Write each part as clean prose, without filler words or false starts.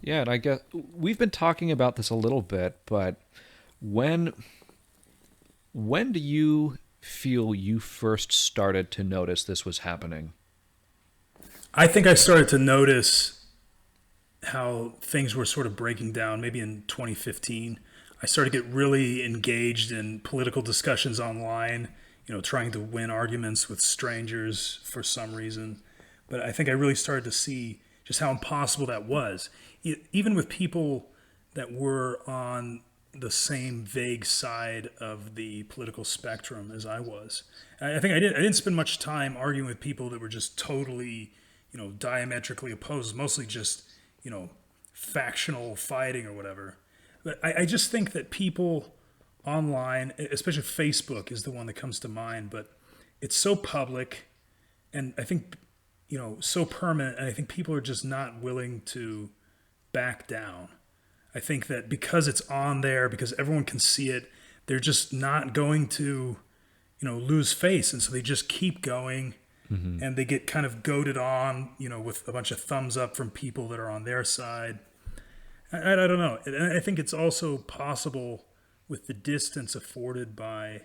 Yeah, and I guess we've been talking about this a little bit, but when when do you feel you first started to notice this was happening? I think I started to notice how things were sort of breaking down maybe in 2015. I started to get really engaged in political discussions online, trying to win arguments with strangers for some reason. But I think I really started to see just how impossible that was. Even with people that were on the same vague side of the political spectrum as I was. I think I didn't spend much time arguing with people that were just totally, diametrically opposed, mostly just, you know, factional fighting or whatever. But I just think that people online, especially Facebook is the one that comes to mind, but it's so public and I think, so permanent. And I think people are just not willing to back down. I think that because it's on there, because everyone can see it, they're just not going to, lose face. And so they just keep going Hmm. and they get kind of goaded on, with a bunch of thumbs up from people that are on their side. I don't know. And I think it's also possible with the distance afforded by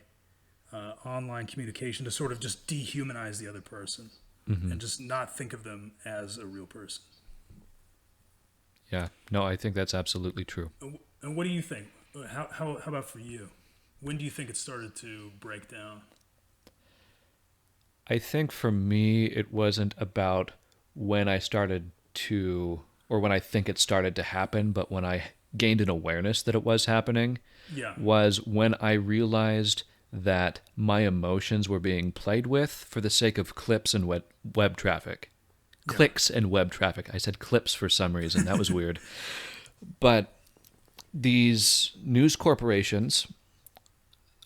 online communication to sort of just dehumanize the other person Hmm. and just not think of them as a real person. Yeah, no, I think that's absolutely true. And what do you think? How about for you? When do you think it started to break down? I think for me, it wasn't about when I started to, or when I think it started to happen, but when I gained an awareness that it was happening, Yeah, was when I realized that my emotions were being played with for the sake of clips and web traffic. yeah, Clicks and web traffic. I said clips for some reason. That was weird. But these news corporations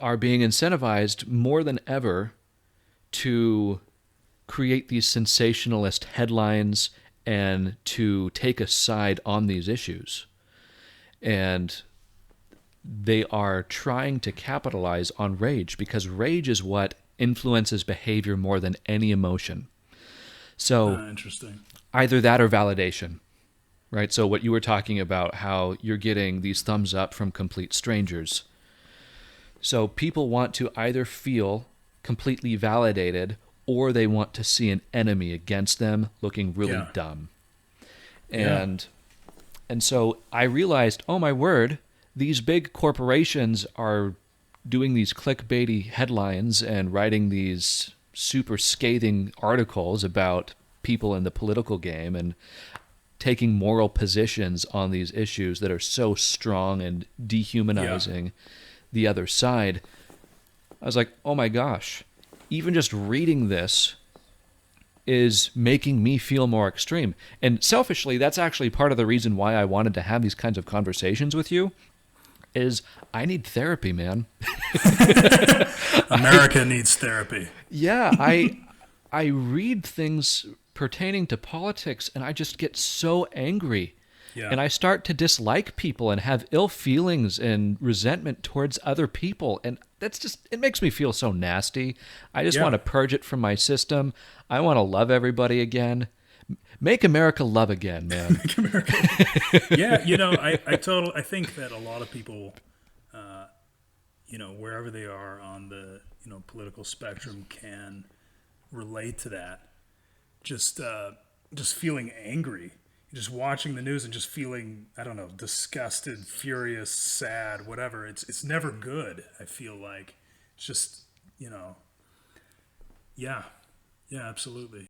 are being incentivized more than ever to create these sensationalist headlines and to take a side on these issues. And they are trying to capitalize on rage because rage is what influences behavior more than any emotion. So interesting. either that or validation, right? So what you were talking about, how you're getting these thumbs up from complete strangers. So people want to either feel completely validated or they want to see an enemy against them looking really Yeah, dumb. yeah, And so I realized, oh my word, these big corporations are doing these clickbaity headlines and writing these super scathing articles about people in the political game and taking moral positions on these issues that are so strong and yeah. dehumanizing the other side. I was like, oh my gosh, even just reading this is making me feel more extreme. And selfishly, that's actually part of the reason why I wanted to have these kinds of conversations with you is I need therapy, man. I America needs therapy. yeah, I read things pertaining to politics and I just get so angry. Yeah, And I start to dislike people and have ill feelings and resentment towards other people. And that's just, it makes me feel so nasty. I just want yeah. to purge it from my system. I want to love everybody again. Make America love again, man. Make America. Yeah, I think that a lot of people, wherever they are on the political spectrum, can relate to that. Just just feeling angry, just watching the news and just feeling, I don't know, disgusted, furious, sad, whatever. It's never good. I feel like it's just, you know, yeah, yeah, absolutely.